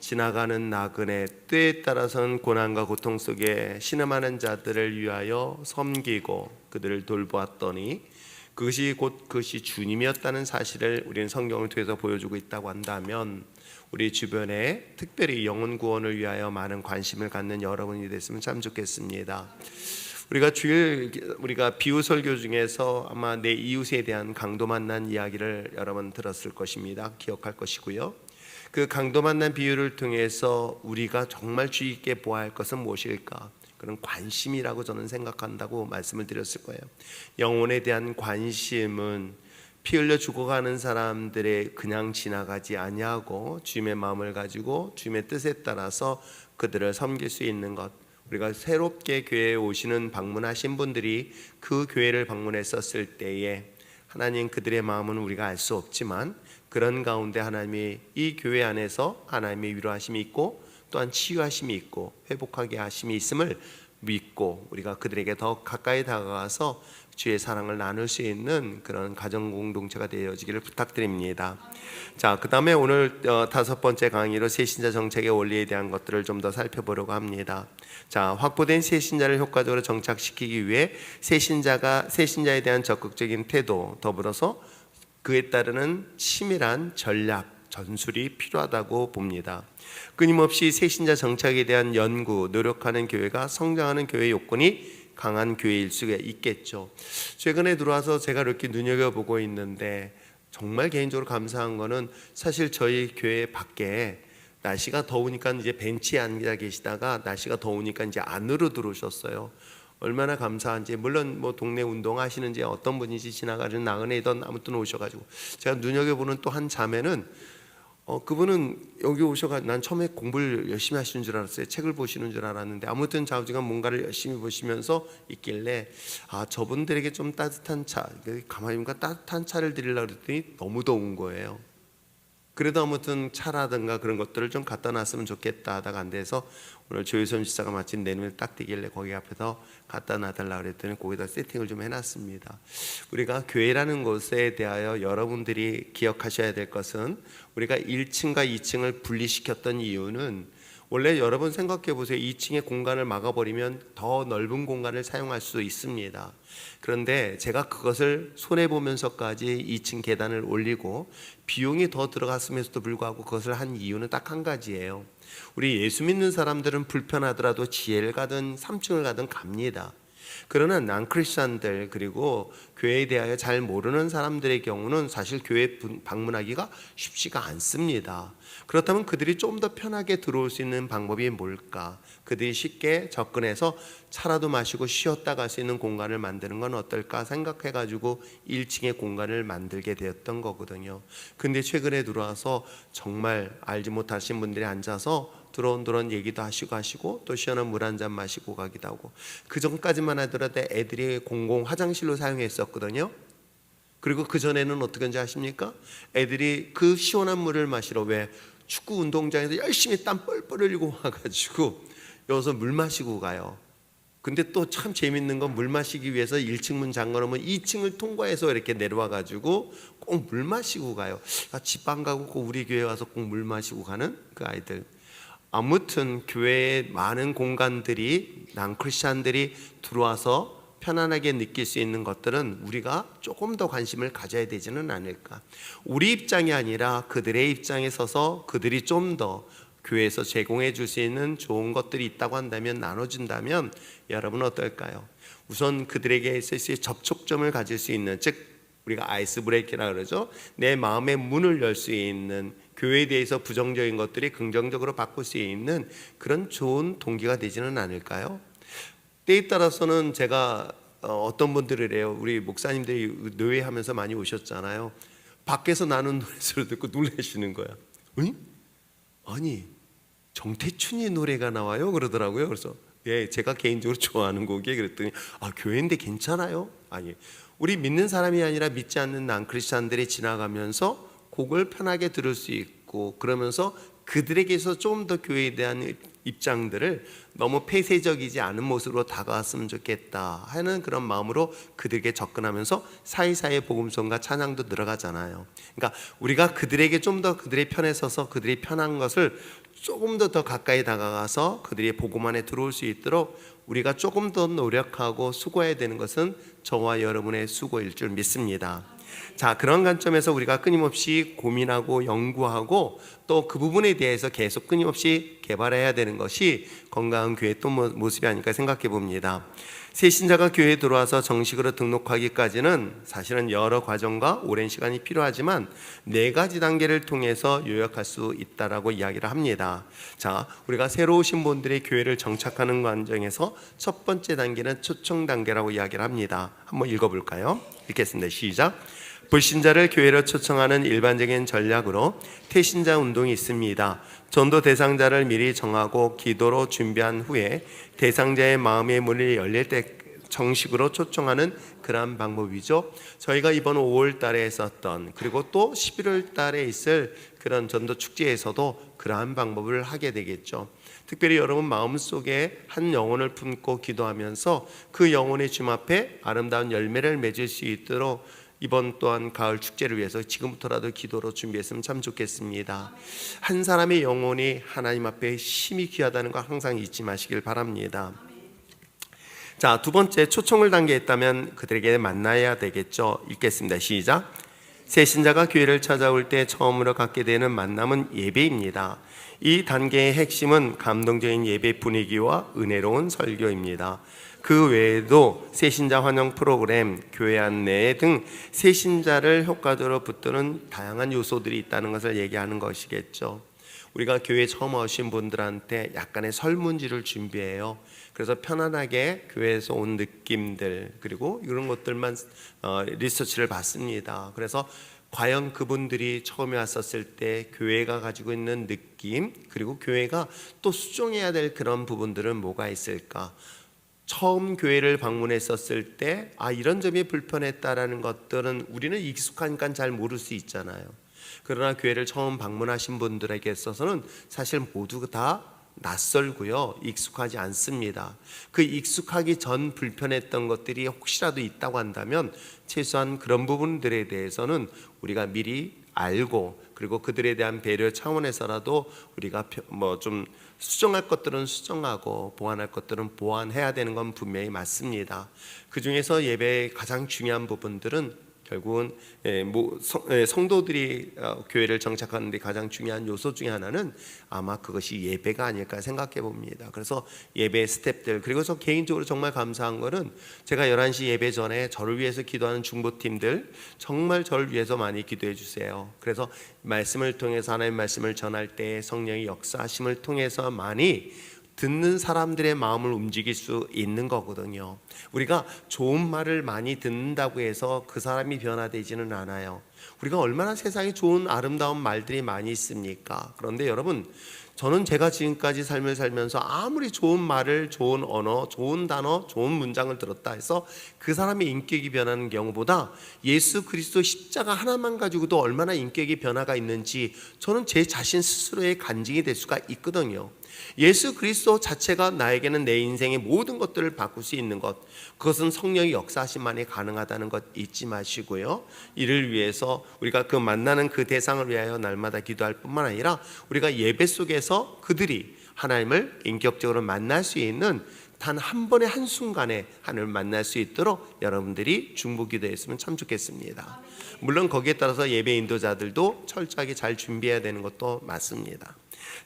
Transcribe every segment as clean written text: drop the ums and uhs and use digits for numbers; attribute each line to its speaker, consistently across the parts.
Speaker 1: 지나가는 나그네, 때에 따라서는 고난과 고통 속에 신음하는 자들을 위하여 섬기고 그들을 돌보았더니 그것이 주님이었다는 사실을 우리는 성경을 통해서 보여주고 있다고 한다면, 우리 주변에 특별히 영혼 구원을 위하여 많은 관심을 갖는 여러분이 됐으면 참 좋겠습니다. 우리가 비유 설교 중에서 아마 내 이웃에 대한 강도 만난 이야기를 여러 번 들었을 것입니다. 기억할 것이고요. 그 강도 만난 비유를 통해서 우리가 정말 주의 깊게 보아야 할 것은 무엇일까? 그런 관심이라고 저는 생각한다고 말씀을 드렸을 거예요. 영혼에 대한 관심은 피 흘려 죽어가는 사람들의 그냥 지나가지 아니하고 주님의 마음을 가지고 주님의 뜻에 따라서 그들을 섬길 수 있는 것. 우리가 새롭게 교회에 오시는 방문하신 분들이 그 교회를 방문했었을 때에 하나님 그들의 마음은 우리가 알 수 없지만 그런 가운데 하나님이 이 교회 안에서 하나님의 위로하심이 있고 또한 치유하심이 있고 회복하게 하심이 있음을 믿고 우리가 그들에게 더 가까이 다가가서 주의 사랑을 나눌 수 있는 그런 가정 공동체가 되어지기를 부탁드립니다. 자, 그 다음에 오늘 5번째 강의로 새신자 정책의 원리에 대한 것들을 좀 더 살펴보려고 합니다. 자, 확보된 새신자를 효과적으로 정착시키기 위해 새신자에 대한 적극적인 태도, 더불어서 그에 따르는 치밀한 전략, 전술이 필요하다고 봅니다. 끊임없이 새신자 정착에 대한 연구, 노력하는 교회가 성장하는 교회 요건이 강한 교회일 수가 있겠죠. 최근에 들어와서 제가 이렇게 눈여겨보고 있는데 정말 개인적으로 감사한 거는, 사실 저희 교회 밖에 날씨가 더우니까 이제 벤치에 앉아 계시다가 날씨가 더우니까 이제 안으로 들어오셨어요. 얼마나 감사한지. 물론 뭐 동네 운동하시는지 어떤 분인지 지나가는 나그네이던 아무튼 오셔가지고 제가 눈여겨보는 또 한 자매는 그분은 여기 오셔가지고 난 처음에 공부를 열심히 하시는 줄 알았어요. 책을 보시는 줄 알았는데 아무튼 좌우지간 뭔가를 열심히 보시면서 있길래 저분들에게 좀 따뜻한 차, 가만히 보니까 따뜻한 차를 드리려고 그랬더니 너무 더운 거예요. 그래도 아무튼 차라든가 그런 것들을 좀 갖다 놨으면 좋겠다 하다가 안 돼서 오늘 조효선 지사가 마침 내 눈에 딱 띄길래 거기 앞에서 갖다 놔달라고 그랬더니 거기다 세팅을 좀 해놨습니다. 우리가 교회라는 곳에 대하여 여러분들이 기억하셔야 될 것은, 우리가 1층과 2층을 분리시켰던 이유는, 원래 여러분 생각해 보세요. 2층의 공간을 막아버리면 더 넓은 공간을 사용할 수 있습니다. 그런데 제가 그것을 손해보면서까지 2층 계단을 올리고 비용이 더 들어갔음에도 불구하고 그것을 한 이유는 딱 한 가지예요. 우리 예수 믿는 사람들은 불편하더라도 지혜를 가든 3층을 가든 갑니다. 그러나 난크리스찬들, 그리고 교회에 대하여 잘 모르는 사람들의 경우는 사실 교회 방문하기가 쉽지가 않습니다. 그렇다면 그들이 좀 더 편하게 들어올 수 있는 방법이 뭘까? 그들이 쉽게 접근해서 차라도 마시고 쉬었다 갈 수 있는 공간을 만드는 건 어떨까 생각해가지고 1층의 공간을 만들게 되었던 거거든요. 근데 최근에 들어와서 정말 알지 못하신 분들이 앉아서 드론드론 얘기도 하시고 또 시원한 물 한 잔 마시고 가기도 하고, 그 전까지만 하더라도 애들이 공공 화장실로 사용했었거든요. 그리고 그 전에는 어떻게 하는지 아십니까? 애들이 그 시원한 물을 마시러 왜 축구 운동장에서 열심히 땀 뻘뻘 흘리고 와가지고 여기서 물 마시고 가요. 근데 또 참 재밌는 건, 물 마시기 위해서 1층 문 잠궈놓으면 2층을 통과해서 이렇게 내려와가지고 꼭 물 마시고 가요. 집 안 가고 꼭 우리 교회 와서 꼭 물 마시고 가는 그 아이들. 아무튼 교회에 많은 공간들이 난크리스찬들이 들어와서 편안하게 느낄 수 있는 것들은 우리가 조금 더 관심을 가져야 되지는 않을까. 우리 입장이 아니라 그들의 입장에 서서 그들이 좀 더 교회에서 제공해 줄 수 있는 좋은 것들이 있다고 한다면, 나눠준다면 여러분은 어떨까요? 우선 그들에게 있을 수 있는 접촉점을 가질 수 있는, 즉 우리가 아이스 브레이크라 그러죠. 내 마음의 문을 열 수 있는, 교회에 대해서 부정적인 것들이 긍정적으로 바꿀 수 있는 그런 좋은 동기가 되지는 않을까요? 때에 따라서는 제가 어떤 분들이래요. 우리 목사님들이 노예하면서 많이 오셨잖아요. 밖에서 나는 노래소리 듣고 놀라시는 거야. 응? 아니, 정태춘이 노래가 나와요? 그러더라고요. 그래서 예, 제가 개인적으로 좋아하는 곡이에요. 그랬더니 교회인데 괜찮아요? 아니, 우리 믿는 사람이 아니라 믿지 않는 난크리스찬들이 지나가면서 곡을 편하게 들을 수 있고, 그러면서 그들에게서 좀 더 교회에 대한 입장들을 너무 폐쇄적이지 않은 모습으로 다가왔으면 좋겠다 하는 그런 마음으로 그들에게 접근하면서 사이사이에 복음성과 찬양도 들어가잖아요. 그러니까 우리가 그들에게 좀 더 그들의 편에 서서 그들이 편한 것을 조금 더 가까이 다가가서 그들이 복음 안에 들어올 수 있도록 우리가 조금 더 노력하고 수고해야 되는 것은 저와 여러분의 수고일 줄 믿습니다. 자, 그런 관점에서 우리가 끊임없이 고민하고 연구하고 또 그 부분에 대해서 계속 끊임없이 개발해야 되는 것이 건강한 교회 또 모습이 아닐까 생각해 봅니다. 새 신자가 교회에 들어와서 정식으로 등록하기까지는 사실은 여러 과정과 오랜 시간이 필요하지만 4가지 단계를 통해서 요약할 수 있다라고 이야기를 합니다. 자, 우리가 새로 오신 분들의 교회를 정착하는 과정에서 첫 번째 단계는 초청 단계라고 이야기를 합니다. 한번 읽어볼까요? 읽겠습니다. 시작. 불신자를 교회로 초청하는 일반적인 전략으로 태신자 운동이 있습니다. 전도 대상자를 미리 정하고 기도로 준비한 후에 대상자의 마음의 문이 열릴 때 정식으로 초청하는 그러한 방법이죠. 저희가 이번 5월 달에 했었던 그리고 또 11월 달에 있을 그런 전도 축제에서도 그러한 방법을 하게 되겠죠. 특별히 여러분 마음속에 한 영혼을 품고 기도하면서 그 영혼의 주님 앞에 아름다운 열매를 맺을 수 있도록 이번 또한 가을 축제를 위해서 지금부터라도 기도로 준비했으면 참 좋겠습니다. 한 사람의 영혼이 하나님 앞에 심히 귀하다는 거 항상 잊지 마시길 바랍니다. 자, 두 번째, 초청을 단계했다면 그들에게 만나야 되겠죠. 읽겠습니다. 시작. 새 신자가 교회를 찾아올 때 처음으로 갖게 되는 만남은 예배입니다. 이 단계의 핵심은 감동적인 예배 분위기와 은혜로운 설교입니다. 그 외에도 새신자 환영 프로그램, 교회 안내 등 새신자를 효과적으로 붙드는 다양한 요소들이 있다는 것을 얘기하는 것이겠죠. 우리가 교회에 처음 오신 분들한테 약간의 설문지를 준비해요. 그래서 편안하게 교회에서 온 느낌들 그리고 이런 것들만 리서치를 받습니다. 그래서 과연 그분들이 처음에 왔었을 때 교회가 가지고 있는 느낌 그리고 교회가 또 수정해야 될 그런 부분들은 뭐가 있을까? 처음 교회를 방문했었을 때 이런 점이 불편했다라는 것들은 우리는 익숙하니까 잘 모를 수 있잖아요. 그러나 교회를 처음 방문하신 분들에게 있어서는 사실 모두 다 낯설고요, 익숙하지 않습니다. 그 익숙하기 전 불편했던 것들이 혹시라도 있다고 한다면 최소한 그런 부분들에 대해서는 우리가 미리 알고 그리고 그들에 대한 배려 차원에서라도 우리가 좀 수정할 것들은 수정하고 보완할 것들은 보완해야 되는 건 분명히 맞습니다. 그 중에서 예배의 가장 중요한 부분들은 결국은 성도들이 교회를 정착하는 데 가장 중요한 요소 중에 하나는 아마 그것이 예배가 아닐까 생각해 봅니다. 그래서 예배 스텝들 그리고 저 개인적으로 정말 감사한 거는 제가 11시 예배 전에 저를 위해서 기도하는 중보팀들 정말 저를 위해서 많이 기도해 주세요. 그래서 말씀을 통해서 하나님의 말씀을 전할 때 성령의 역사하심을 통해서 많이 듣는 사람들의 마음을 움직일 수 있는 거거든요. 우리가 좋은 말을 많이 듣는다고 해서 그 사람이 변화되지는 않아요. 우리가 얼마나 세상에 좋은 아름다운 말들이 많이 있습니까? 그런데 여러분, 저는 제가 지금까지 삶을 살면서 아무리 좋은 말을, 좋은 언어, 좋은 단어, 좋은 문장을 들었다 해서 그 사람의 인격이 변하는 경우보다 예수 그리스도 십자가 하나만 가지고도 얼마나 인격이 변화가 있는지 저는 제 자신 스스로의 간증이 될 수가 있거든요. 예수 그리스도 자체가 나에게는 내 인생의 모든 것들을 바꿀 수 있는 것, 그것은 성령의 역사하심만이 가능하다는 것 잊지 마시고요. 이를 위해서 우리가 그 만나는 그 대상을 위하여 날마다 기도할 뿐만 아니라 우리가 예배 속에서 그들이 하나님을 인격적으로 만날 수 있는 단 한 번의 한순간에 하나님을 만날 수 있도록 여러분들이 중보기도했으면 참 좋겠습니다. 물론 거기에 따라서 예배 인도자들도 철저하게 잘 준비해야 되는 것도 맞습니다.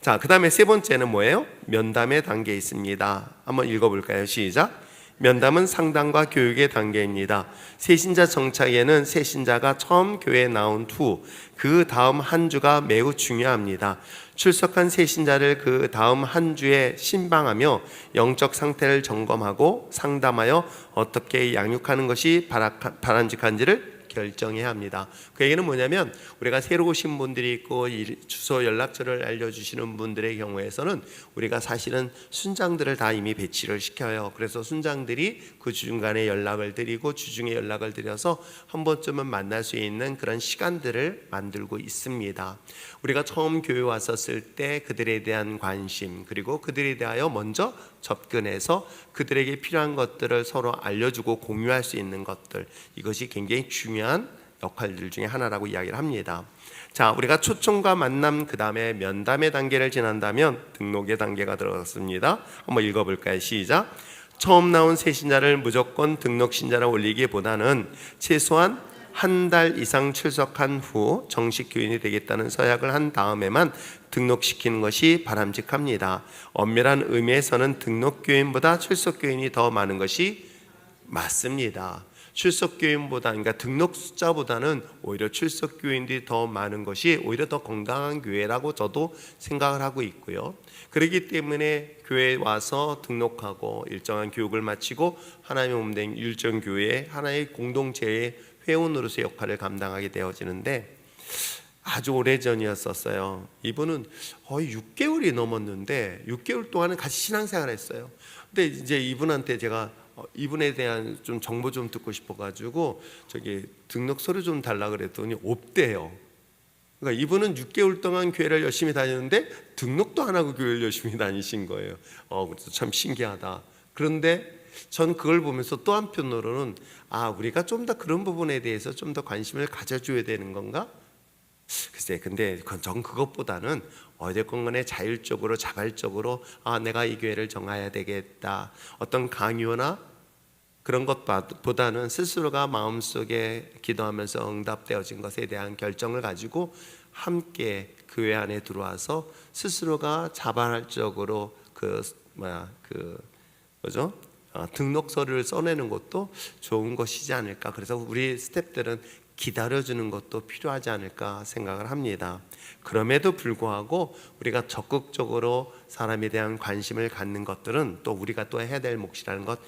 Speaker 1: 자, 그 다음에 세 번째는 뭐예요? 면담의 단계에 있습니다. 한번 읽어볼까요? 시작. 면담은 상담과 교육의 단계입니다. 새신자 정착에는 새신자가 처음 교회에 나온 후 그 다음 한 주가 매우 중요합니다. 출석한 새신자를 그 다음 한 주에 신방하며 영적 상태를 점검하고 상담하여 어떻게 양육하는 것이 바람직한지를 결정해야 합니다. 그 얘기는 뭐냐면 우리가 새로 오신 분들이 있고 주소 연락처를 알려주시는 분들의 경우에서는 우리가 사실은 순장들을 다 이미 배치를 시켜요. 그래서 순장들이 그 중간에 연락을 드리고 주중에 연락을 드려서 한 번쯤은 만날 수 있는 그런 시간들을 만들고 있습니다. 우리가 처음 교회 왔었을 때 그들에 대한 관심 그리고 그들에 대하여 먼저 접근해서 그들에게 필요한 것들을 서로 알려주고 공유할 수 있는 것들, 이것이 굉장히 중요한 역할들 중에 하나라고 이야기를 합니다. 자, 우리가 초청과 만남 그 다음에 면담의 단계를 지난다면 등록의 단계가 들어갔습니다. 한번 읽어볼까요? 시작. 처음 나온 새 신자를 무조건 등록 신자로 올리기보다는 최소한 한 달 이상 출석한 후 정식 교인이 되겠다는 서약을 한 다음에만 등록시키는 것이 바람직합니다. 엄밀한 의미에서는 등록 교인보다 출석 교인이 더 많은 것이 맞습니다. 출석 교인보다, 그러니까 등록 숫자보다는 오히려 출석 교인들이 더 많은 것이 오히려 더 건강한 교회라고 저도 생각을 하고 있고요. 그렇기 때문에 교회에 와서 등록하고 일정한 교육을 마치고 하나님의 몸 된 율정교회의 하나의 공동체의 회원으로서의 역할을 감당하게 되어지는데, 아주 오래전이었었어요. 이분은 거의 6개월이 넘었는데 6개월 동안은 같이 신앙생활을 했어요. 근데 이제 이분한테 제가 이분에 대한 좀 정보 좀 듣고 싶어가지고 저기 등록서를 좀 달라 그랬더니 없대요. 그러니까 이분은 6개월 동안 교회를 열심히 다녔는데 등록도 안 하고 교회를 열심히 다니신 거예요. 그래서 참 신기하다. 그런데 전 그걸 보면서 또 한편으로는 우리가 좀 더 그런 부분에 대해서 좀 더 관심을 가져줘야 되는 건가? 글쎄, 근데 전 그것보다는 어쨌건 간에 자율적으로 자발적으로 내가 이 교회를 정해야 되겠다, 어떤 강요나 그런 것보다는 스스로가 마음속에 기도하면서 응답되어진 것에 대한 결정을 가지고 함께 교회 안에 들어와서 스스로가 자발적으로 등록서를 써내는 것도 좋은 것이지 않을까. 그래서 우리 스태프들은 기다려주는 것도 필요하지 않을까 생각을 합니다. 그럼에도 불구하고 우리가 적극적으로 사람에 대한 관심을 갖는 것들은 또 우리가 또 해야 될 몫이라는 것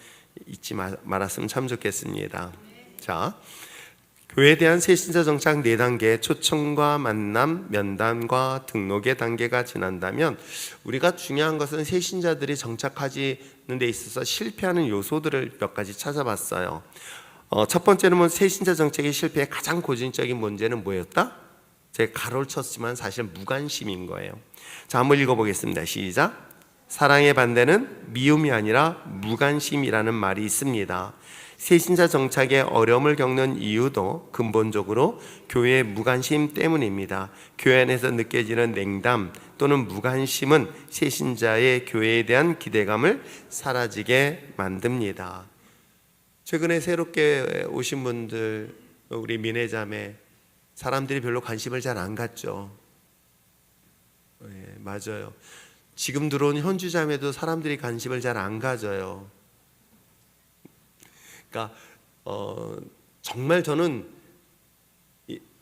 Speaker 1: 잊지 말았으면 참 좋겠습니다. 자, 교회에 대한 새신자 정착 4단계, 초청과 만남, 면담과 등록의 단계가 지난다면 우리가 중요한 것은 새신자들이 정착하는 데 있어서 실패하는 요소들을 몇 가지 찾아봤어요. 첫 번째는 새신자 정책의 실패의 가장 고질적인 문제는 뭐였다? 제가 가로를 쳤지만 사실 무관심인 거예요. 자, 한번 읽어보겠습니다. 시작. 사랑의 반대는 미움이 아니라 무관심이라는 말이 있습니다. 새신자 정착에 어려움을 겪는 이유도 근본적으로 교회의 무관심 때문입니다. 교회 안에서 느껴지는 냉담 또는 무관심은 새신자의 교회에 대한 기대감을 사라지게 만듭니다. 최근에 새롭게 오신 분들, 우리 미래자매, 사람들이 별로 관심을 잘 안 갖죠. 네, 맞아요. 지금 들어온 현주자매도 사람들이 관심을 잘 안 가져요. 그러니까 정말 저는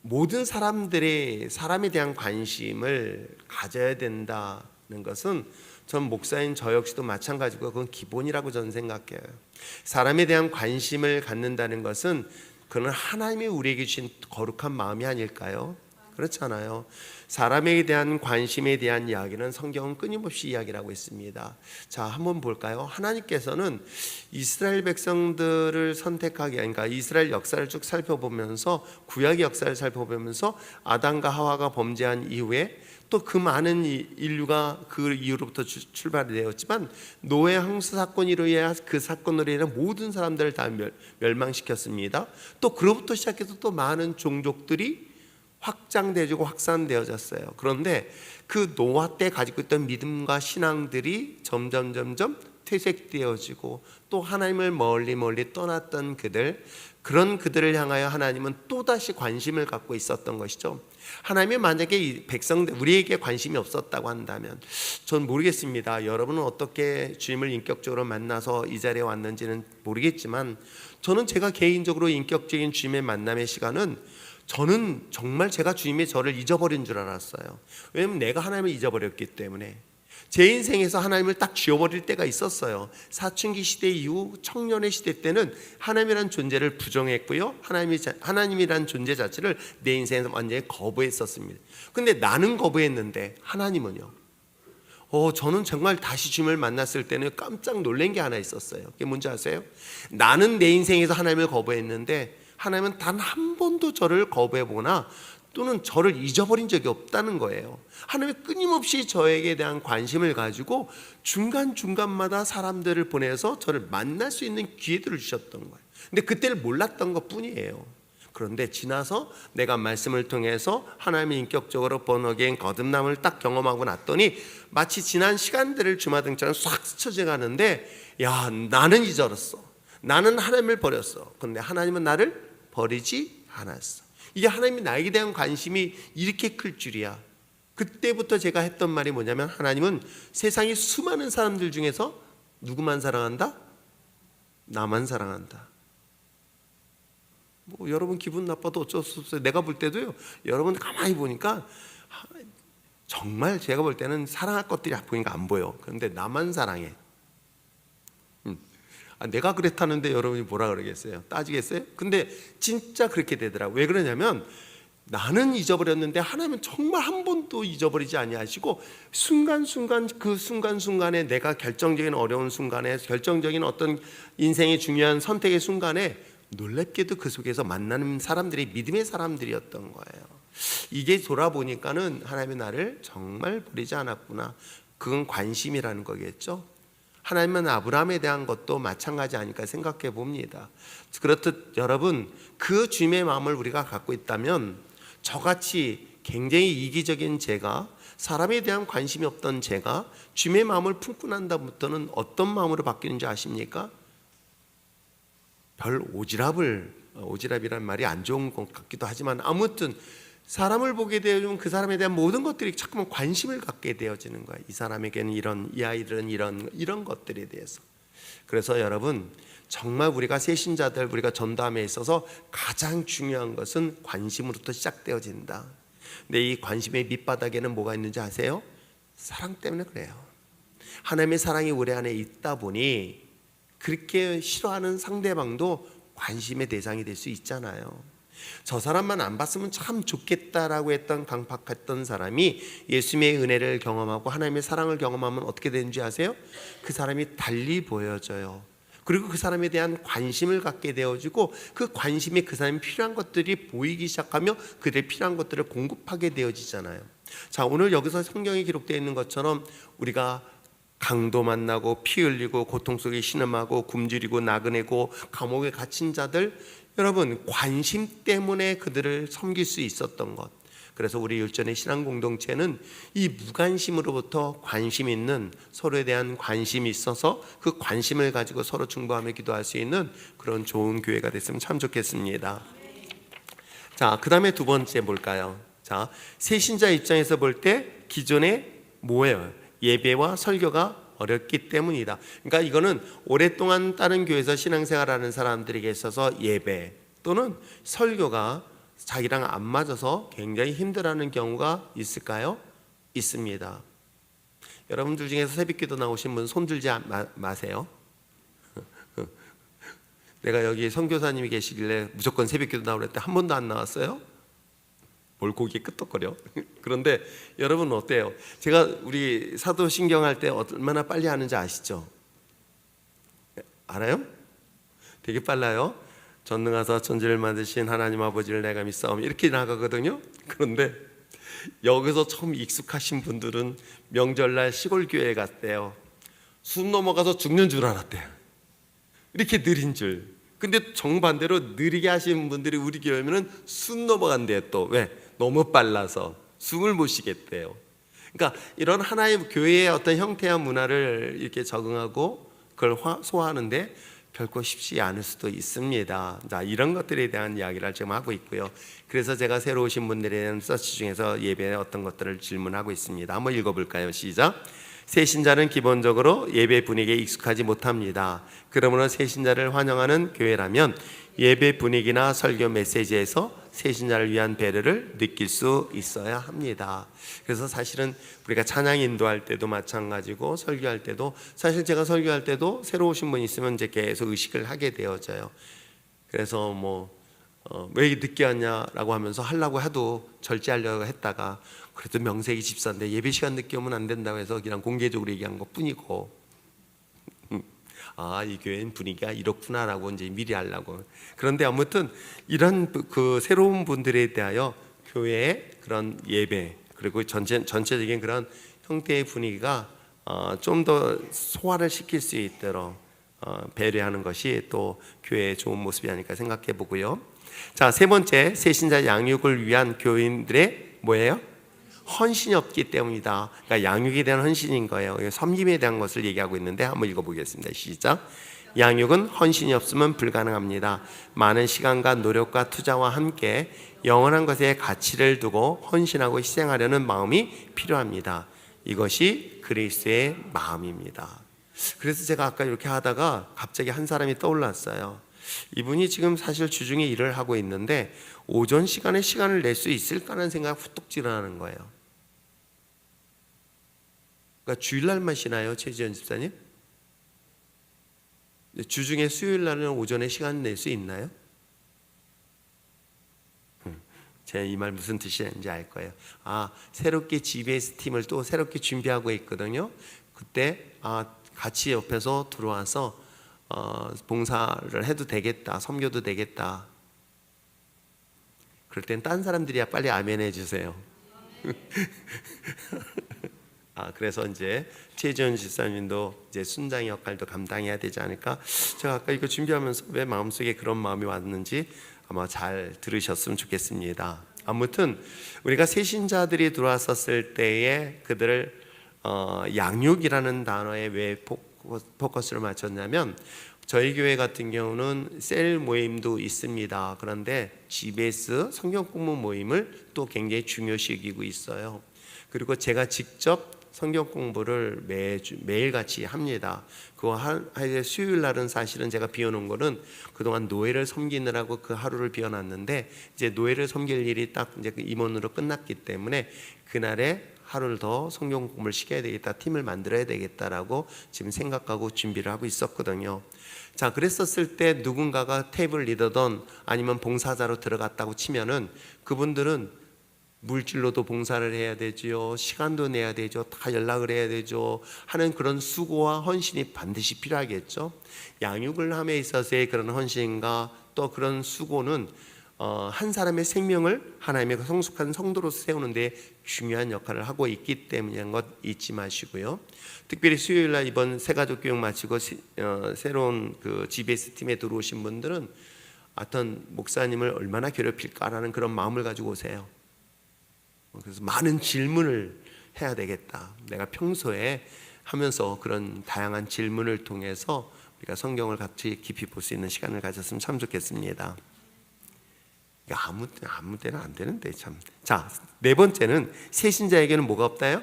Speaker 1: 모든 사람들이 사람에 대한 관심을 가져야 된다는 것은 전 목사인 저 역시도 마찬가지고 그건 기본이라고 저는 생각해요. 사람에 대한 관심을 갖는다는 것은 그는 하나님이 우리에게 주신 거룩한 마음이 아닐까요? 그렇잖아요. 사람에 대한 관심에 대한 이야기는 성경은 끊임없이 이야기를 하고 있습니다. 자, 한번 볼까요? 하나님께서는 이스라엘 백성들을 선택하게, 그러니까 이스라엘 역사를 쭉 살펴보면서, 구약의 역사를 살펴보면서 아담과 하와가 범죄한 이후에 또 그 많은 인류가 그 이후로부터 출발이 되었지만 노예 항수 사건으로 인해 그 사건으로 인해 모든 사람들을 다 멸망시켰습니다. 또 그로부터 시작해서 또 많은 종족들이 확장되고 확산되어졌어요. 그런데 그 노아 때 가지고 있던 믿음과 신앙들이 점점 퇴색되어지고 또 하나님을 멀리 떠났던 그런 그들을 향하여 하나님은 또다시 관심을 갖고 있었던 것이죠. 하나님이 만약에 이 백성들, 우리에게 관심이 없었다고 한다면 전 모르겠습니다. 여러분은 어떻게 주님을 인격적으로 만나서 이 자리에 왔는지는 모르겠지만 저는 제가 개인적으로 인격적인 주님의 만남의 시간은 저는 정말 제가 주님이 저를 잊어버린 줄 알았어요. 왜냐하면 내가 하나님을 잊어버렸기 때문에. 제 인생에서 하나님을 딱 지워버릴 때가 있었어요. 사춘기 시대 이후 청년의 시대 때는 하나님이란 존재를 부정했고요, 하나님이란 존재 자체를 내 인생에서 완전히 거부했었습니다. 근데 나는 거부했는데 하나님은요, 저는 정말 다시 주님을 만났을 때는 깜짝 놀란 게 하나 있었어요. 그게 뭔지 아세요? 나는 내 인생에서 하나님을 거부했는데 하나님은 단 한 번도 저를 거부해보거나 또는 저를 잊어버린 적이 없다는 거예요. 하나님이 끊임없이 저에게 대한 관심을 가지고 중간중간마다 사람들을 보내서 저를 만날 수 있는 기회들을 주셨던 거예요. 근데 그때를 몰랐던 것 뿐이에요. 그런데 지나서 내가 말씀을 통해서 하나님의 인격적으로 번어게인 거듭남을 딱 경험하고 났더니 마치 지난 시간들을 주마등처럼 싹 스쳐져 가는데, 야, 나는 잊어버렸어. 나는 하나님을 버렸어. 그런데 하나님은 나를 버리지 않았어. 이게 하나님이 나에게 대한 관심이 이렇게 클 줄이야. 그때부터 제가 했던 말이 뭐냐면, 하나님은 세상의 수많은 사람들 중에서 누구만 사랑한다? 나만 사랑한다. 뭐 여러분 기분 나빠도 어쩔 수 없어요. 내가 볼 때도요, 여러분 가만히 보니까 정말 제가 볼 때는 사랑할 것들이 보니까 안 보여. 그런데 나만 사랑해. 내가 그랬다는데 여러분이 뭐라 그러겠어요? 따지겠어요? 근데 진짜 그렇게 되더라고요. 왜 그러냐면, 나는 잊어버렸는데 하나님은 정말 한 번도 잊어버리지 아니하시고, 순간순간 그 순간순간에 내가 결정적인 어려운 순간에, 결정적인 어떤 인생의 중요한 선택의 순간에 놀랍게도 그 속에서 만나는 사람들이 믿음의 사람들이었던 거예요. 이게 돌아보니까는 하나님이 나를 정말 버리지 않았구나. 그건 관심이라는 거겠죠. 하나님은 아브라함에 대한 것도 마찬가지 아닐까 생각해 봅니다. 그렇듯 여러분, 그 주님의 마음을 우리가 갖고 있다면, 저같이 굉장히 이기적인 제가, 사람에 대한 관심이 없던 제가 주님의 마음을 품고 난 다음부터는 어떤 마음으로 바뀌는지 아십니까? 별 오지랖이란 말이 안 좋은 것 같기도 하지만, 아무튼 사람을 보게 되면 그 사람에 대한 모든 것들이 자꾸만 관심을 갖게 되어지는 거예요. 이 사람에게는 이런, 이 아이들은 이런 것들에 대해서. 그래서 여러분, 정말 우리가 새신자들, 우리가 전도함에 있어서 가장 중요한 것은 관심으로부터 시작되어진다. 근데 이 관심의 밑바닥에는 뭐가 있는지 아세요? 사랑 때문에 그래요. 하나님의 사랑이 우리 안에 있다 보니 그렇게 싫어하는 상대방도 관심의 대상이 될 수 있잖아요. 저 사람만 안 봤으면 참 좋겠다라고 했던 강박했던 사람이 예수님의 은혜를 경험하고 하나님의 사랑을 경험하면 어떻게 되는지 아세요? 그 사람이 달리 보여져요. 그리고 그 사람에 대한 관심을 갖게 되어지고, 그 관심이 그 사람이 필요한 것들이 보이기 시작하며 그들의 필요한 것들을 공급하게 되어지잖아요. 자, 오늘 여기서 성경에 기록되어 있는 것처럼 우리가 강도 만나고 피 흘리고 고통 속에 신음하고 굶주리고 나그네고 감옥에 갇힌 자들, 여러분, 관심 때문에 그들을 섬길 수 있었던 것. 그래서 우리 율전의 신앙 공동체는 이 무관심으로부터 관심 있는, 서로에 대한 관심이 있어서 그 관심을 가지고 서로 중보하며 기도할 수 있는 그런 좋은 교회가 됐으면 참 좋겠습니다. 자, 그 다음에 두 번째 볼까요? 자, 새신자 입장에서 볼 때 기존에 뭐예요? 예배와 설교가 어렵기 때문이다. 그러니까 이거는 오랫동안 다른 교회에서 신앙생활하는 사람들에게 있어서 예배 또는 설교가 자기랑 안 맞아서 굉장히 힘들어하는 경우가 있을까요? 있습니다. 여러분들 중에서 새벽기도 나오신 분 손 들지 마세요. 내가 여기 선교사님이 계시길래 무조건 새벽기도 나오라 했더니 한 번도 안 나왔어요? 뭘 고개 끄덕거려. 그런데 여러분 어때요? 제가 우리 사도신경 할 때 얼마나 빨리 하는지 아시죠? 알아요? 되게 빨라요. 전능하사 천지를 만드신 하나님 아버지를 내가 믿사오며 이렇게 나가거든요. 그런데 여기서 처음 익숙하신 분들은 명절날 시골 교회에 갔대요. 숨 넘어가서 죽는 줄 알았대요. 이렇게 느린 줄. 근데 정반대로 느리게 하시는 분들이 우리 교회면은 숨 넘어간대요. 또 왜? 너무 빨라서 숨을 못 쉬겠대요. 그러니까 이런 하나의 교회의 어떤 형태와 문화를 이렇게 적응하고 그걸 소화하는데 결코 쉽지 않을 수도 있습니다. 자, 이런 것들에 대한 이야기를 지금 하고 있고요. 그래서 제가 새로 오신 분들에 대한 서치 중에서 예배의 어떤 것들을 질문하고 있습니다. 한번 읽어볼까요? 시작. 새신자는 기본적으로 예배 분위기에 익숙하지 못합니다. 그러므로 새신자를 환영하는 교회라면 예배 분위기나 설교 메시지에서 새신자를 위한 배려를 느낄 수 있어야 합니다. 그래서 사실은 우리가 찬양 인도할 때도 마찬가지고 설교할 때도, 사실 제가 설교할 때도 새로 오신 분 있으면 이제 계속 의식을 하게 되어져요. 그래서 왜 늦게 왔냐라고 하면서 하려고 해도 절제하려고 했다가 그래도 명색이 집사인데 예배 시간 늦게 오면 안 된다고 해서 그냥 공개적으로 얘기한 것 뿐이고, 이 교회는 분위기가 이렇구나라고 이제 미리 하려고. 그런데 아무튼 이런 그 새로운 분들에 대하여 교회의 그런 예배 그리고 전체적인 그런 형태의 분위기가 좀 더 소화를 시킬 수 있도록 배려하는 것이 또 교회의 좋은 모습이 아닐까 생각해 보고요. 자, 세 번째, 새신자 양육을 위한 교인들의 뭐예요? 헌신이 없기 때문이다. 그러니까 양육에 대한 헌신인 거예요. 섬김에 대한 것을 얘기하고 있는데 한번 읽어보겠습니다. 시작. 양육은 헌신이 없으면 불가능합니다. 많은 시간과 노력과 투자와 함께 영원한 것에 가치를 두고 헌신하고 희생하려는 마음이 필요합니다. 이것이 그리스도의 마음입니다. 그래서 제가 아까 이렇게 하다가 갑자기 한 사람이 떠올랐어요. 이분이 지금 사실 주중에 일을 하고 있는데 오전 시간에 시간을 낼 수 있을까라는 생각이 후뚝 지나는 거예요. 그러니까 주일날만 쉬나요, 최지연 집사님? 주중에 수요일날은 오전에 시간 낼 수 있나요? 제가 이 말 무슨 뜻인지 알 거예요. 새롭게 GBS 팀을 또 새롭게 준비하고 있거든요. 그때 같이 옆에서 들어와서 봉사를 해도 되겠다, 섬겨도 되겠다. 그럴 땐 딴 사람들이야 빨리 아멘 해주세요. 그래서 이제 최지원 집사님도 이제 순장 역할도 감당해야 되지 않을까? 제가 아까 이거 준비하면서 왜 마음속에 그런 마음이 왔는지 아마 잘 들으셨으면 좋겠습니다. 아무튼 우리가 새신자들이 들어왔었을 때에 그들을 양육이라는 단어에 왜 포커스를 맞췄냐면 저희 교회 같은 경우는 셀 모임도 있습니다. 그런데 GBS 성경 공부 모임을 또 굉장히 중요시 여기고 있어요. 그리고 제가 직접 성경 공부를 매일 같이 합니다. 그거 수요일 날은 사실은 제가 비워놓은 거는 그동안 노예를 섬기느라고 그 하루를 비워놨는데 이제 노예를 섬길 일이 딱 이제 임원으로 끝났기 때문에 그날에 하루를 더 성경 공부를 시켜야 되겠다, 팀을 만들어야 되겠다라고 지금 생각하고 준비를 하고 있었거든요. 자, 그랬었을 때 누군가가 테이블 리더든 아니면 봉사자로 들어갔다고 치면은 그분들은 물질로도 봉사를 해야 되죠, 시간도 내야 되죠, 다 연락을 해야 되죠 하는 그런 수고와 헌신이 반드시 필요하겠죠. 양육을 함에 있어서의 그런 헌신과 또 그런 수고는 한 사람의 생명을 하나님의 성숙한 성도로서 세우는 데 중요한 역할을 하고 있기 때문인 것 잊지 마시고요. 특별히 수요일날 이번 새가족 교육 마치고 새로운 그 GBS 팀에 들어오신 분들은 어떤 목사님을 얼마나 괴롭힐까라는 그런 마음을 가지고 오세요. 그래서 많은 질문을 해야 되겠다. 내가 평소에 하면서 그런 다양한 질문을 통해서 우리가 성경을 같이 깊이 볼 수 있는 시간을 가졌으면 참 좋겠습니다. 아무 때나 안 되는데 참. 자, 네 번째는 새신자에게는 뭐가 없다요?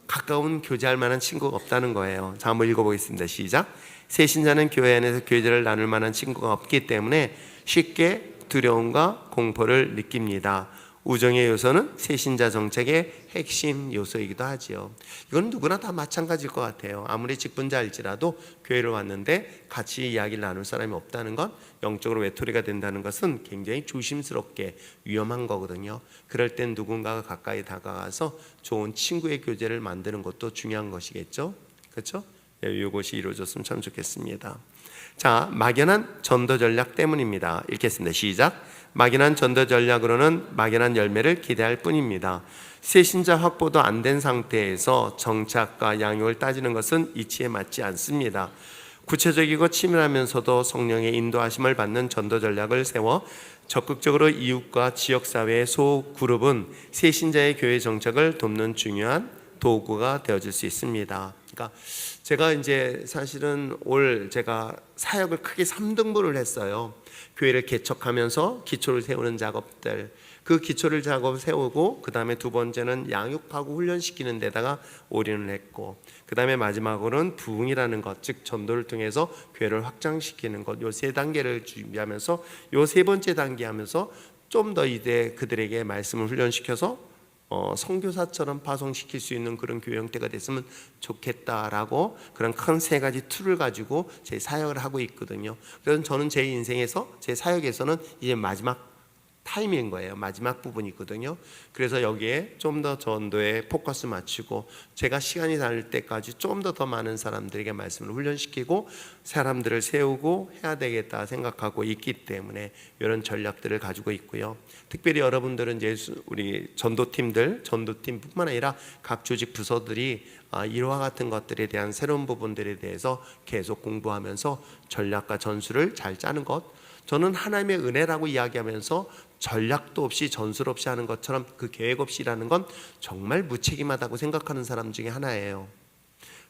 Speaker 1: 가까운 교제할 만한 친구가 없다는 거예요. 자, 한번 읽어보겠습니다. 시작. 새신자는 교회 안에서 교제를 나눌 만한 친구가 없기 때문에 쉽게 두려움과 공포를 느낍니다. 우정의 요소는 새신자 정책의 핵심 요소이기도 하지요. 이건 누구나 다 마찬가지일 것 같아요. 아무리 직분자일지라도 교회를 왔는데 같이 이야기를 나눌 사람이 없다는 건 영적으로 외톨이가 된다는 것은 굉장히 조심스럽게 위험한 거거든요. 그럴 땐 누군가가 가까이 다가가서 좋은 친구의 교제를 만드는 것도 중요한 것이겠죠. 그렇죠? 이것이 이루어졌으면 참 좋겠습니다. 자, 막연한 전도 전략 때문입니다. 읽겠습니다. 시작. 막연한 전도 전략으로는 막연한 열매를 기대할 뿐입니다. 새신자 확보도 안 된 상태에서 정착과 양육을 따지는 것은 이치에 맞지 않습니다. 구체적이고 치밀하면서도 성령의 인도하심을 받는 전도 전략을 세워 적극적으로 이웃과 지역사회의 소그룹은 새신자의 교회 정착을 돕는 중요한 도구가 되어질 수 있습니다. 그러니까 제가 이제 사실은 올 제가 사역을 크게 3등분을 했어요. 교회를 개척하면서 기초를 세우는 작업들, 그 기초를 세우고 그 다음에 두 번째는 양육하고 훈련시키는 데다가 올인을 했고, 그 다음에 마지막으로는 부흥이라는 것, 즉 전도를 통해서 교회를 확장시키는 것, 요 세 단계를 준비하면서 요 세 번째 단계 하면서 좀 더 이제 그들에게 말씀을 훈련시켜서 선교사처럼 파송시킬 수 있는 그런 교회 형태가 됐으면 좋겠다라고 그런 큰 세 가지 툴을 가지고 제 사역을 하고 있거든요. 그래서 저는 제 인생에서 제 사역에서는 이제 마지막 타임인 거예요. 마지막 부분이거든요. 그래서 여기에 좀 더 전도에 포커스 맞추고 제가 시간이 닿을 때까지 좀 더 많은 사람들에게 말씀을 훈련시키고 사람들을 세우고 해야 되겠다 생각하고 있기 때문에 이런 전략들을 가지고 있고요. 특별히 여러분들은 이제 우리 전도팀뿐만 아니라 각 조직 부서들이 일화 같은 것들에 대한 새로운 부분들에 대해서 계속 공부하면서 전략과 전술을 잘 짜는 것, 저는 하나님의 은혜라고 이야기하면서 전략도 없이 전술 없이 하는 것처럼 그 계획 없이 일하는 건 정말 무책임하다고 생각하는 사람 중에 하나예요.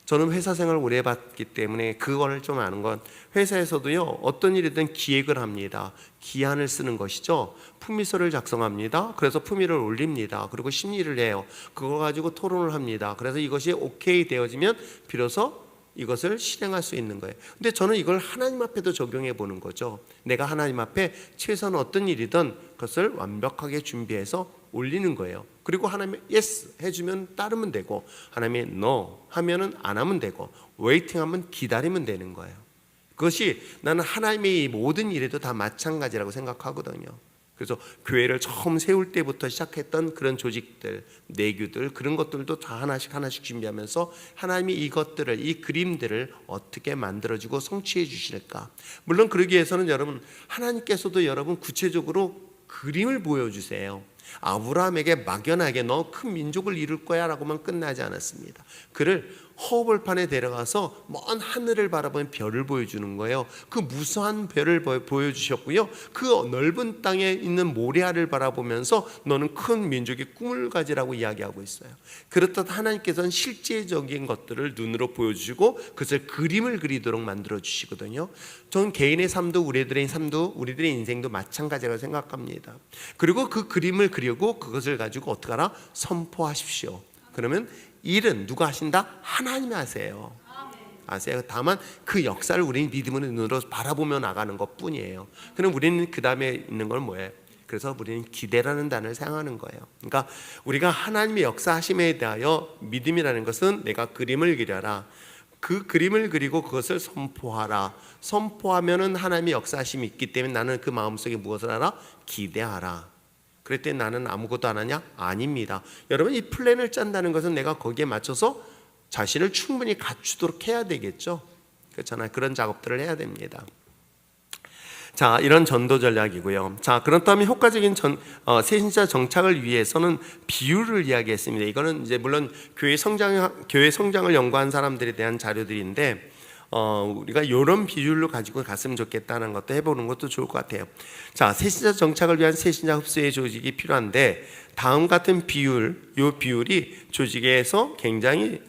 Speaker 1: 저는 회사 생활을 오래 해봤기 때문에 그걸 좀 아는 건, 회사에서도요 어떤 일이든 기획을 합니다. 기한을 쓰는 것이죠. 품위서를 작성합니다. 그래서 품위를 올립니다. 그리고 심의를 해요. 그거 가지고 토론을 합니다. 그래서 이것이 오케이 되어지면 비로소 이것을 실행할 수 있는 거예요. 근데 저는 이걸 하나님 앞에도 적용해 보는 거죠. 내가 하나님 앞에 최소한 어떤 일이든 그것을 완벽하게 준비해서 올리는 거예요. 그리고 하나님이 yes 해주면 따르면 되고, 하나님이 no 하면은 안 하면 되고, waiting 하면 기다리면 되는 거예요. 그것이 나는 하나님의 이 모든 일에도 다 마찬가지라고 생각하거든요. 그래서 교회를 처음 세울 때부터 시작했던 그런 조직들, 내규들, 그런 것들도 다 하나씩 준비하면서 하나님이 이것들을, 이 그림들을 어떻게 만들어주고 성취해 주실까. 물론 그러기 위해서는 여러분, 하나님께서도 여러분 구체적으로 그림을 보여주세요. 아브라함에게 막연하게 너 큰 민족을 이룰 거야 라고만 끝나지 않았습니다. 그를 허벌판에 데려가서 먼 하늘을 바라보는 별을 보여주는 거예요. 그 무수한 별을 보여주셨고요, 그 넓은 땅에 있는 모리아를 바라보면서 너는 큰 민족의 꿈을 가지라고 이야기하고 있어요. 그렇듯 하나님께서는 실제적인 것들을 눈으로 보여주시고 그것을 그림을 그리도록 만들어 주시거든요. 전 개인의 삶도 우리들의 삶도 우리들의 인생도 마찬가지라고 생각합니다. 그리고 그 그림을 그리고 그것을 가지고 어떻게 하라? 선포하십시오. 그러면 일은 누가 하신다? 하나님이 하세요. 아세요? 다만 그 역사를 우리는 믿음의 눈으로 바라보며 나가는 것 뿐이에요. 그럼 우리는 그 다음에 있는 건 뭐예요? 그래서 우리는 기대라는 단어를 사용하는 거예요. 그러니까 우리가 하나님의 역사하심에 대하여 믿음이라는 것은 내가 그림을 그려라, 그 그림을 그리고 그것을 선포하라. 선포하면은 하나님의 역사하심이 있기 때문에 나는 그 마음속에 무엇을 하라? 기대하라. 그랬더니 나는 아무것도 안 하냐? 아닙니다. 여러분, 이 플랜을 짠다는 것은 내가 거기에 맞춰서 자신을 충분히 갖추도록 해야 되겠죠. 그렇잖아요. 그런 작업들을 해야 됩니다. 자, 이런 전도 전략이고요. 자, 그렇다면 효과적인 새신자 정착을 위해서는 비유를 이야기했습니다. 이거는 이제 물론 교회 성장을 연구한 사람들에 대한 자료들인데, 우리가 이런 비율로 가지고 갔으면 좋겠다는 것도 해보는 것도 좋을 것 같아요. 자, 새신자 정착을 위한 새신자 흡수의 조직이 필요한데, 다음 같은 이 비율이 조직에서 굉장히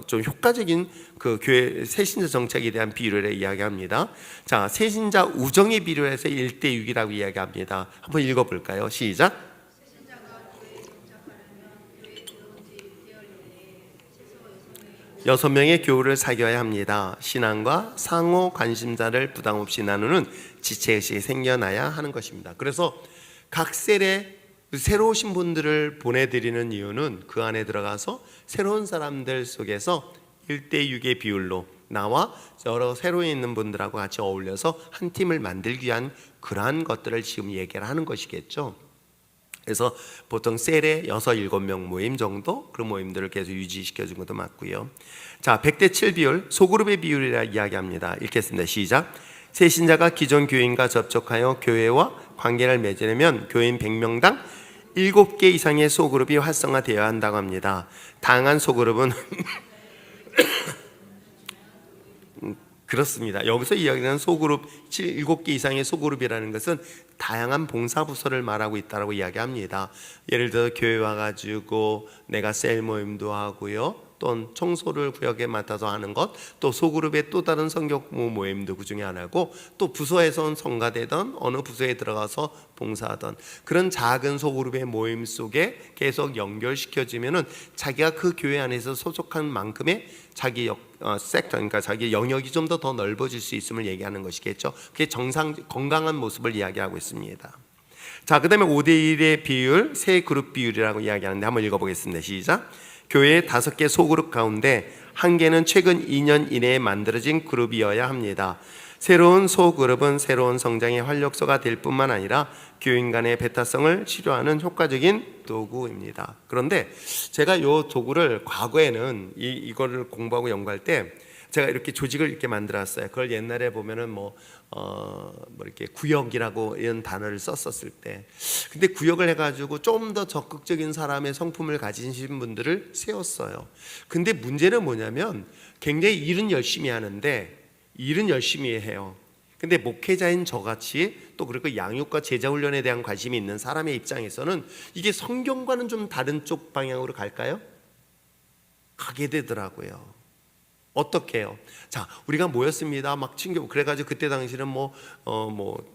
Speaker 1: 좀 효과적인 그 교회 새신자 정착에 대한 비율을 이야기합니다. 자, 새신자 우정의 비율에서 1:6이라고 이야기합니다. 한번 읽어볼까요? 시작. 6명의 교우를 사귀어야 합니다. 신앙과 상호 관심사를 부담 없이 나누는 지체의식이 생겨나야 하는 것입니다. 그래서 각 셀에 새로 오신 분들을 보내드리는 이유는 그 안에 들어가서 새로운 사람들 속에서 1:6의 비율로 나와 여러 새로 있는 분들하고 같이 어울려서 한 팀을 만들기 위한 그러한 것들을 지금 얘기를 하는 것이겠죠. 그래서 보통 셀에 6, 7명 모임 정도, 그런 모임들을 계속 유지시켜준 것도 맞고요. 자, 100:7 비율, 소그룹의 비율이라 이야기합니다. 읽겠습니다. 시작. 새신자가 기존 교인과 접촉하여 교회와 관계를 맺으려면 교인 100명당 7개 이상의 소그룹이 활성화되어야 한다고 합니다. 다양한 소그룹은 그렇습니다. 여기서 이야기하는 소그룹 7개 이상의 소그룹이라는 것은 다양한 봉사부서를 말하고 있다고 이야기합니다. 예를 들어 교회 와가지고 내가 셀 모임도 하고요, 또는 청소를 구역에 맡아서 하는 것, 또 소그룹의 또 다른 성경부 모임도 그 중에 하나고, 또 부서에선 성가되던 어느 부서에 들어가서 봉사하던 그런 작은 소그룹의 모임 속에 계속 연결시켜지면은 자기가 그 교회 안에서 소속한 만큼의 자기 섹터, 그러니까 자기 영역이 좀 더 넓어질 수 있음을 얘기하는 것이겠죠. 그게 건강한 모습을 이야기하고 있습니다. 자, 그 다음에 5:1의 비율, 세 그룹 비율이라고 이야기하는데 한번 읽어보겠습니다. 시작. 교회의 5개 소그룹 가운데 1개는 최근 2년 이내에 만들어진 그룹이어야 합니다. 새로운 소그룹은 새로운 성장의 활력소가 될 뿐만 아니라 교인 간의 배타성을 치료하는 효과적인 도구입니다. 그런데 제가 이 도구를 과거에는 이거를 공부하고 연구할 때 제가 이렇게 조직을 이렇게 만들었어요. 그걸 옛날에 보면은 뭐 이렇게 구역이라고 이런 단어를 썼었을 때, 근데 구역을 해가지고 좀 더 적극적인 사람의 성품을 가지신 분들을 세웠어요. 근데 문제는 뭐냐면 굉장히 일은 열심히 하는데 일은 열심히 해요. 근데 목회자인 저같이 또 그리고 양육과 제자 훈련에 대한 관심이 있는 사람의 입장에서는 이게 성경과는 좀 다른 쪽 방향으로 갈까요? 가게 되더라고요. 어떻게 해요? 자, 우리가 모였습니다. 막 친구 그래가지고 그때 당시는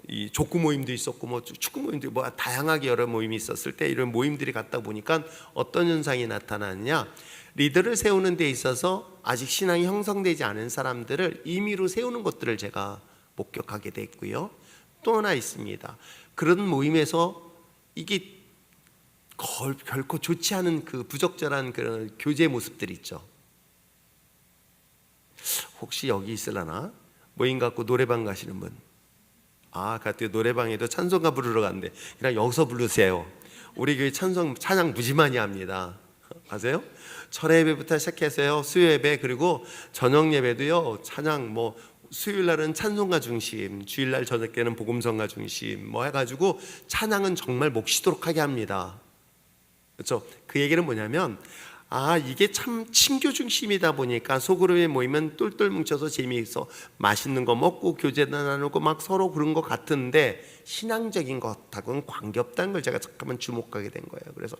Speaker 1: 이 족구 모임도 있었고 뭐 축구 모임도 뭐 다양하게 여러 모임이 있었을 때 이런 모임들이 갔다 보니까 어떤 현상이 나타나느냐? 리더를 세우는 데 있어서 아직 신앙이 형성되지 않은 사람들을 임의로 세우는 것들을 제가 목격하게 됐고요. 또 하나 있습니다. 그런 모임에서 이게 결코 좋지 않은 그 부적절한 그런 교제 모습들 있죠. 혹시 여기 있으려나? 모임 갖고 노래방 가시는 분. 갔더니 노래방에도 찬송가 부르러 갔는데 그냥 여기서 부르세요. 우리 교회 찬양 무지만이 합니다. 아세요? 철회 예배부터 시작해서요, 수요 예배 그리고 저녁 예배도요, 찬양 수요일 날은 찬송가 중심, 주일날 저녁 때는 복음성가 중심 해가지고 찬양은 정말 몫이도록 하게 합니다. 그렇죠? 그 얘기는 뭐냐면 이게 참 친교 중심이다 보니까 소그룹에 모이면 똘똘 뭉쳐서 재미있어 맛있는 거 먹고 교제도 나누고 막 서로 그런 것 같은데 신앙적인 것하고는 관계없다는 걸 제가 잠깐만 주목하게 된 거예요. 그래서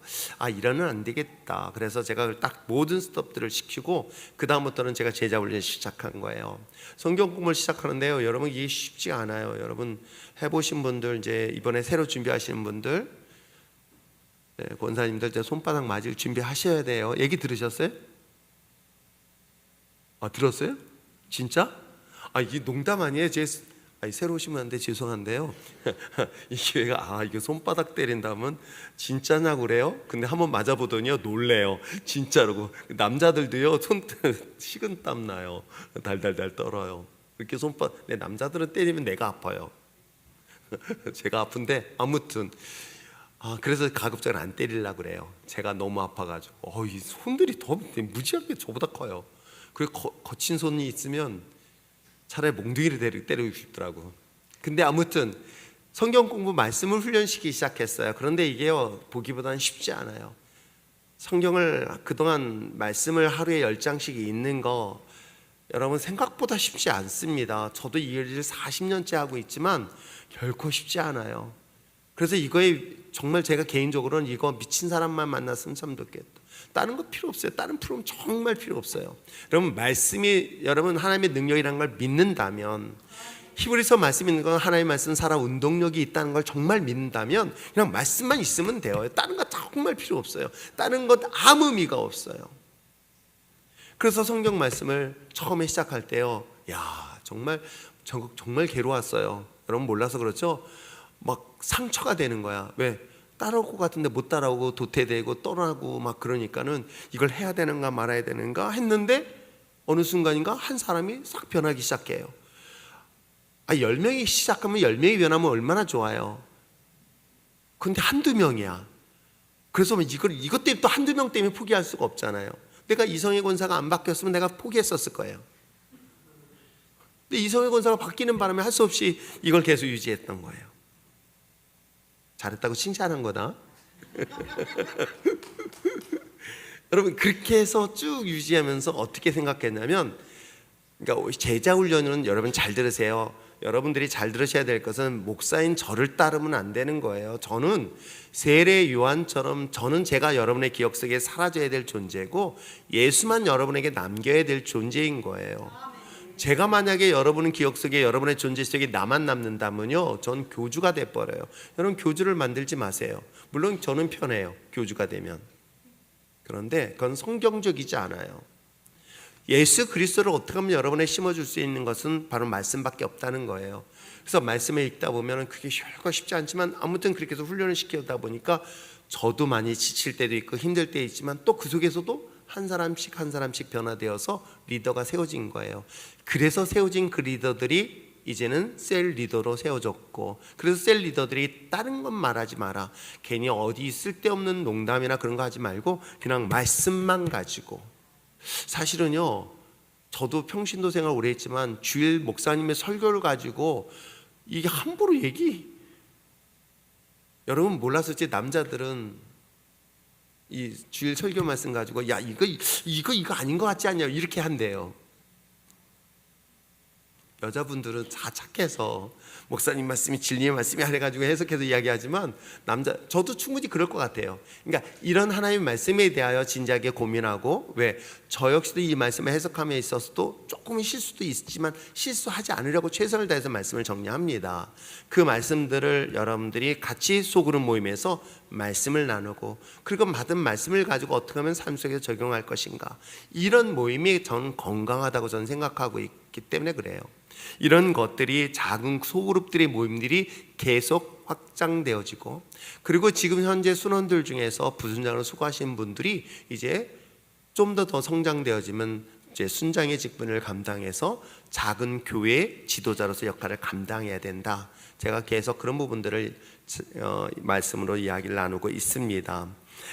Speaker 1: 이러면 안 되겠다. 그래서 제가 딱 모든 스톱들을 시키고 그 다음부터는 제가 제자 훈련 시작한 거예요. 성경 공부를 시작하는데요, 여러분 이게 쉽지 않아요. 여러분 해보신 분들, 이제 이번에 새로 준비하시는 분들, 권사님들 이제 손바닥 맞을 준비하셔야 돼요. 얘기 들으셨어요? 들었어요? 진짜? 이게 농담 아니에요? 새로 오신 분한테 죄송한데요. 이 교회가 이게 손바닥 때린다면 진짜냐고 그래요? 근데 한번 맞아보더니요 놀래요. 진짜로. 남자들도요 식은땀 나요. 달달달 떨어요. 이렇게 남자들은 때리면 내가 아파요. 제가 아픈데 아무튼 그래서 가급적으로 안 때리려고 그래요. 제가 너무 아파가지고 이 손들이 더 무지하게 저보다 커요. 그리고 거친 손이 있으면 차라리 몽둥이를 때리고 싶더라고. 근데 아무튼 성경 공부 말씀을 훈련시키기 시작했어요. 그런데 이게요 보기보다는 쉽지 않아요. 성경을 그동안 말씀을 하루에 10장씩 읽는 거 여러분 생각보다 쉽지 않습니다. 저도 이 일을 40년째 하고 있지만 결코 쉽지 않아요. 그래서 이거에 정말 제가 개인적으로는 이거 미친 사람만 만났으면 참 좋겠다. 다른 거 필요 없어요. 다른 프로그램 정말 필요 없어요. 여러분 말씀이, 여러분 하나님의 능력이라는 걸 믿는다면, 히브리서 말씀 있는 건 하나님의 말씀 살아 운동력이 있다는 걸 정말 믿는다면 그냥 말씀만 있으면 돼요. 다른 거 정말 필요 없어요. 다른 것 아무 의미가 없어요. 그래서 성경 말씀을 처음에 시작할 때요, 정말 괴로웠어요. 여러분 몰라서 그렇죠? 막 상처가 되는 거야. 왜? 따라올 것 같은데 못 따라오고 도태되고 떠나고 막 그러니까는 이걸 해야 되는가 말아야 되는가 했는데 어느 순간인가 한 사람이 싹 변하기 시작해요. 10명이 시작하면 10명이 변하면 얼마나 좋아요. 근데 한두 명이야. 그래서 이것 때문에 또 한두 명 때문에 포기할 수가 없잖아요. 내가 이성의 권사가 안 바뀌었으면 내가 포기했었을 거예요. 근데 이성의 권사가 바뀌는 바람에 할 수 없이 이걸 계속 유지했던 거예요. 잘했다고 칭찬한 거다. 여러분 그렇게 해서 쭉 유지하면서 어떻게 생각했냐면, 그러니까 제자 훈련은 여러분 잘 들으세요. 여러분들이 잘 들으셔야 될 것은 목사인 저를 따르면 안 되는 거예요. 저는 세례 요한처럼 저는 제가 여러분의 기억 속에 사라져야 될 존재고 예수만 여러분에게 남겨야 될 존재인 거예요. 제가 만약에 여러분 기억 속에, 여러분의 존재 속에 나만 남는다면요, 전 교주가 돼버려요. 여러분 교주를 만들지 마세요. 물론 저는 편해요, 교주가 되면. 그런데 그건 성경적이지 않아요. 예수 그리스도를 어떻게 하면 여러분에 심어줄 수 있는 것은 바로 말씀밖에 없다는 거예요. 그래서 말씀을 읽다 보면 그게 결코 쉽지 않지만 아무튼 그렇게 해서 훈련을 시키다 보니까 저도 많이 지칠 때도 있고 힘들 때 있지만 또 그 속에서도 한 사람씩 한 사람씩 변화되어서 리더가 세워진 거예요. 그래서 세워진 그 리더들이 이제는 셀 리더로 세워졌고, 그래서 셀 리더들이 다른 건 말하지 마라. 괜히 어디 쓸데없는 농담이나 그런 거 하지 말고 그냥 말씀만 가지고. 사실은요, 저도 평신도 생활 오래 했지만 주일 목사님의 설교를 가지고 이게 함부로 여러분 몰랐을지 남자들은 이 주일 설교 말씀 가지고 이거 아닌 것 같지 않냐 이렇게 한대요. 여자분들은 다 착해서 목사님 말씀이 진리의 말씀이 해가지고 해석해서 이야기하지만 저도 충분히 그럴 것 같아요. 그러니까 이런 하나님의 말씀에 대하여 진지하게 고민하고, 왜 저 역시도 이 말씀을 해석함에 있어서도 조금은 실수도 있지만 실수하지 않으려고 최선을 다해서 말씀을 정리합니다. 그 말씀들을 여러분들이 같이 소그룹 모임에서 말씀을 나누고, 그리고 받은 말씀을 가지고 어떻게 하면 삶 속에 적용할 것인가, 이런 모임이 저는 건강하다고 저는 생각하고 있기 때문에 그래요. 이런 것들이 작은 소그룹들의 모임들이 계속 확장되어지고, 그리고 지금 현재 순원들 중에서 부순장으로 수고하신 분들이 이제 좀 더 성장되어지면 이제 순장의 직분을 감당해서 작은 교회 지도자로서 역할을 감당해야 된다. 제가 계속 그런 부분들을 말씀으로 이야기를 나누고 있습니다.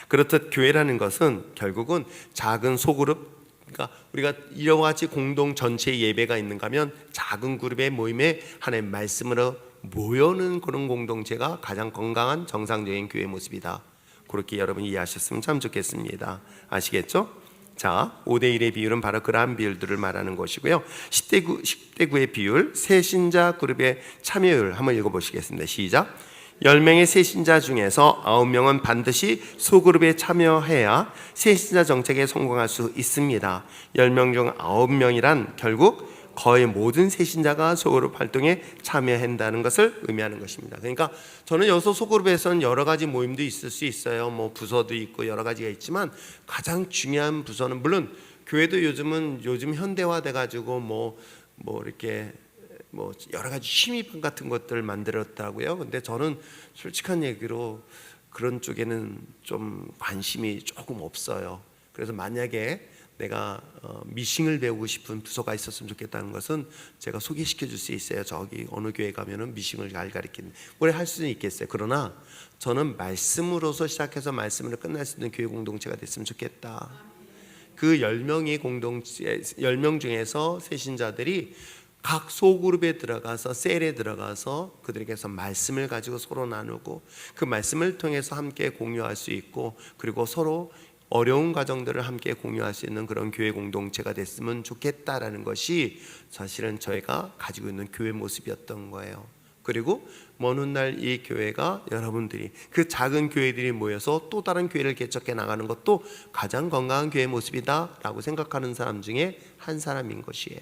Speaker 1: 그렇듯 교회라는 것은 결국은 작은 소그룹, 그러니까 우리가 이와 같이 공동 전체 예배가 있는가 하면 작은 그룹의 모임에 하나님의 말씀으로 모여는 그런 공동체가 가장 건강한 정상적인 교회 모습이다. 그렇게 여러분이 이해하셨으면 참 좋겠습니다. 아시겠죠? 자, 5대1의 비율은 바로 그러한 비율들을 말하는 것이고요. 10대 9의 비율, 새신자 그룹의 참여율 한번 읽어보시겠습니다. 시작. 10명의 새신자 중에서 9명은 반드시 소그룹에 참여해야 새신자 정책에 성공할 수 있습니다. 10명 중 9명이란 결국 거의 모든 새신자가 소그룹 활동에 참여한다는 것을 의미하는 것입니다. 그러니까 저는 여기서 소그룹에서는 여러 가지 모임도 있을 수 있어요. 뭐 부서도 있고 여러 가지가 있지만 가장 중요한 부서는, 물론 교회도 요즘 현대화돼 가지고 뭐 이렇게 뭐 여러 가지 취미반 같은 것들을 만들었다고요. 근데 저는 솔직한 얘기로 그런 쪽에는 좀 관심이 조금 없어요. 그래서 만약에 내가 미싱을 배우고 싶은 부서가 있었으면 좋겠다는 것은 제가 소개시켜 줄 수 있어요. 저기 어느 교회 가면은 미싱을 잘 가르치는, 오래 할 수는 있겠어요. 그러나 저는 말씀으로서 시작해서 말씀으로 끝날 수 있는 교회 공동체가 됐으면 좋겠다. 그 10명 중에서 새신자들이 각 소그룹에 들어가서, 셀에 들어가서 그들에게서 말씀을 가지고 서로 나누고, 그 말씀을 통해서 함께 공유할 수 있고, 그리고 서로 어려운 과정들을 함께 공유할 수 있는 그런 교회 공동체가 됐으면 좋겠다라는 것이 사실은 저희가 가지고 있는 교회 모습이었던 거예요. 그리고 먼 훗날 이 교회가, 여러분들이 그 작은 교회들이 모여서 또 다른 교회를 개척해 나가는 것도 가장 건강한 교회 모습이다라고 생각하는 사람 중에 한 사람인 것이에요.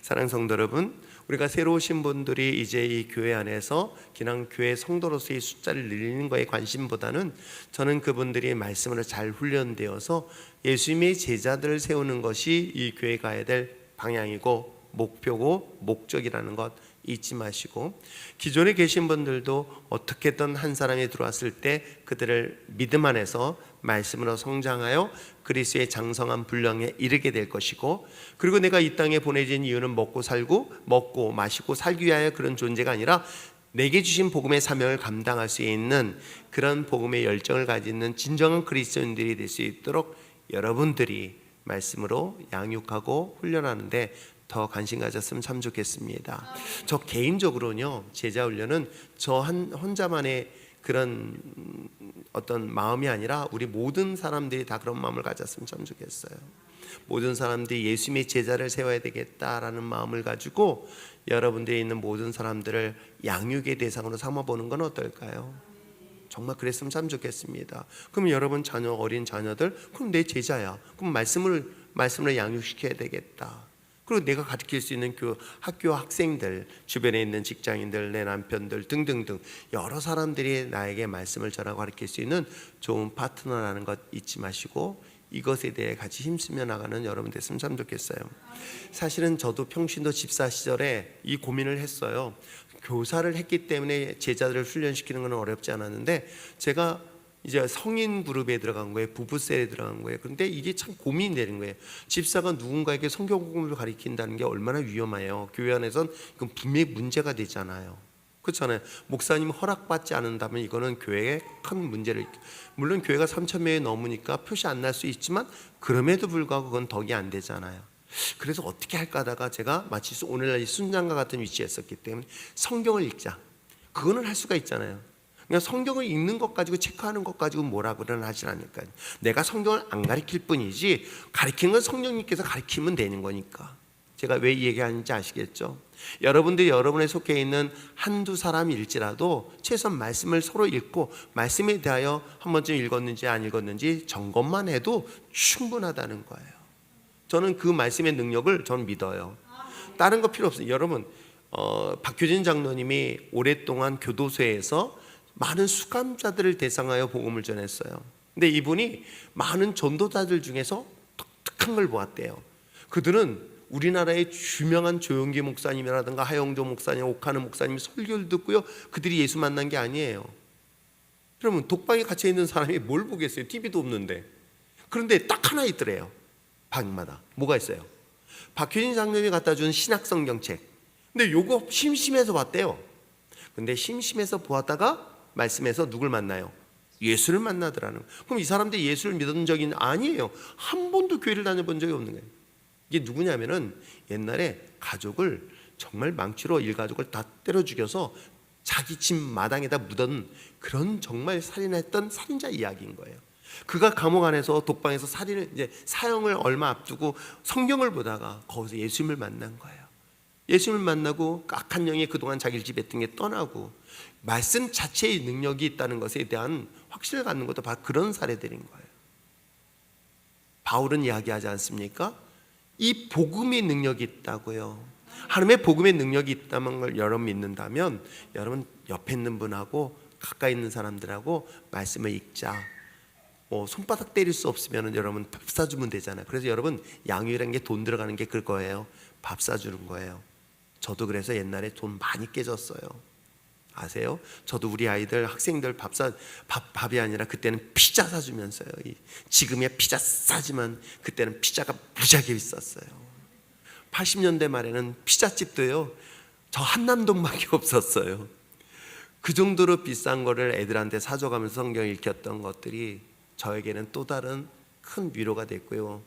Speaker 1: 사랑하는 성도 여러분, 우리가 새로 오신 분들이 이제 이 교회 안에서 그냥 교회 성도로서의 숫자를 늘리는 거에 관심보다는, 저는 그분들이 말씀으로 잘 훈련되어서 예수님의 제자들을 세우는 것이 이 교회 가야 될 방향이고 목표고 목적이라는 것 잊지 마시고, 기존에 계신 분들도 어떻게든 한 사람이 들어왔을 때 그들을 믿음 안에서 말씀으로 성장하여 그리스도의 장성한 분량에 이르게 될 것이고, 그리고 내가 이 땅에 보내진 이유는 먹고 마시고 살기 위하여 그런 존재가 아니라 내게 주신 복음의 사명을 감당할 수 있는 그런 복음의 열정을 가지는 진정한 그리스도인들이 될 수 있도록 여러분들이 말씀으로 양육하고 훈련하는데 더 관심 가졌으면 참 좋겠습니다. 저 개인적으로는요, 제자 훈련은 저 혼자만의 그런 어떤 마음이 아니라 우리 모든 사람들이 다 그런 마음을 가졌으면 참 좋겠어요. 모든 사람들이 예수님의 제자를 세워야 되겠다라는 마음을 가지고 여러분들이 있는 모든 사람들을 양육의 대상으로 삼아보는 건 어떨까요? 정말 그랬으면 참 좋겠습니다. 그럼 여러분 어린 자녀들, 그럼 내 제자야. 그럼 말씀을 양육시켜야 되겠다. 그리고 내가 가르칠 수 있는 학교 학생들, 주변에 있는 직장인들, 내 남편들 등등등 여러 사람들이 나에게 말씀을 전하고 가르칠 수 있는 좋은 파트너라는 것 잊지 마시고, 이것에 대해 같이 힘쓰며 나가는 여러분 됐으면 참 좋겠어요. 사실은 저도 평신도 집사 시절에 이 고민을 했어요. 교사를 했기 때문에 제자들을 훈련시키는 건 어렵지 않았는데, 제가 이제 성인 그룹에 들어간 거예요. 부부셀에 들어간 거예요. 그런데 이게 참 고민이 되는 거예요. 집사가 누군가에게 성경 공부를 가르친다는 게 얼마나 위험해요. 교회 안에선 이건 분명히 문제가 되잖아요. 그렇잖아요. 목사님 허락받지 않는다면 이거는 교회에 큰 문제를, 물론 교회가 3,000명이 넘으니까 표시 안 날 수 있지만 그럼에도 불구하고 그건 덕이 안 되잖아요. 그래서 어떻게 할까 하다가 제가 마치 오늘날 순장과 같은 위치에 있었기 때문에 성경을 읽자. 그거는 할 수가 있잖아요. 그냥 성경을 읽는 것 가지고 체크하는 것 가지고 뭐라고는 하진 않으니까요. 내가 성경을 안 가르칠 뿐이지 가르치는 건 성령님께서 가르치면 되는 거니까. 제가 왜 이 얘기하는지 아시겠죠? 여러분들이 여러분에 속해 있는 한두 사람일지라도 최소한 말씀을 서로 읽고 말씀에 대하여 한 번쯤 읽었는지 안 읽었는지 점검만 해도 충분하다는 거예요. 저는 그 말씀의 능력을 저는 믿어요. 다른 거 필요 없어요. 여러분, 박효진 장로님이 오랫동안 교도소에서 많은 수감자들을 대상하여 복음을 전했어요. 근데 이분이 많은 전도자들 중에서 독특한 걸 보았대요. 그들은 우리나라의 유명한 조용기 목사님이라든가 하영조 목사님, 옥하는 목사님 설교를 듣고요, 그들이 예수 만난 게 아니에요. 그러면 독방에 갇혀 있는 사람이 뭘 보겠어요? TV도 없는데. 그런데 딱 하나 있더래요. 방마다 뭐가 있어요? 박효진 장로님이 갖다 준 신학 성경책. 근데 요거 심심해서 봤대요. 근데 심심해서 보았다가 말씀에서 누굴 만나요? 예수를 만나더라는 거예요. 그럼 이 사람들이 예수를 믿은 적이 아니에요. 한 번도 교회를 다녀본 적이 없는 거예요. 이게 누구냐면은 옛날에 가족을 정말 망치로 일가족을 다 때려 죽여서 자기 집 마당에다 묻은 그런 정말 살인했던 살인자 이야기인 거예요. 그가 감옥 안에서 독방에서 살인을 이제 사형을 얼마 앞두고 성경을 보다가 거기서 예수님을 만난 거예요. 예수님을 만나고 악한 영이 그동안 자기를 지배했던 게 떠나고 말씀 자체의 능력이 있다는 것에 대한 확신을 갖는 것도 바로 그런 사례들인 거예요. 바울은 이야기하지 않습니까? 이 복음의 능력이 있다고요. 하나님의 복음의 능력이 있다는 걸 여러분 믿는다면 여러분 옆에 있는 분하고 가까이 있는 사람들하고 말씀을 읽자. 손바닥 때릴 수 없으면 여러분 밥 사주면 되잖아요. 그래서 여러분 양육이라는 게 돈 들어가는 게 그거예요. 밥 사주는 거예요. 저도 그래서 옛날에 돈 많이 깨졌어요. 아세요? 저도 우리 아이들 학생들 밥이 아니라 그때는 피자 사주면서요. 지금이야 피자 싸지만 그때는 피자가 무지하게 비쌌어요. 80년대 말에는 피자집도요, 저 한남동밖에 없었어요. 그 정도로 비싼 거를 애들한테 사줘가면서 성경 읽혔던 것들이 저에게는 또 다른 큰 위로가 됐고요.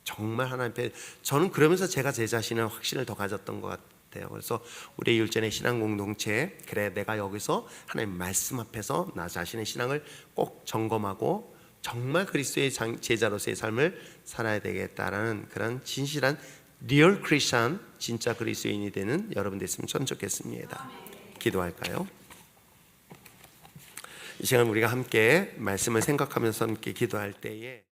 Speaker 1: 정말 하나님 앞에 저는 그러면서 제가 제 자신의 확신을 더 가졌던 것 같아요. 그래서 우리 율전의 신앙 공동체, 그래 내가 여기서 하나님 말씀 앞에서 나 자신의 신앙을 꼭 점검하고 정말 그리스도의 제자로서의 삶을 살아야 되겠다라는 그런 진실한 리얼 크리스천, 진짜 그리스도인이 되는 여러분 됐으면 참 좋겠습니다. 기도할까요? 이 시간 우리가 함께 말씀을 생각하면서 함께 기도할 때에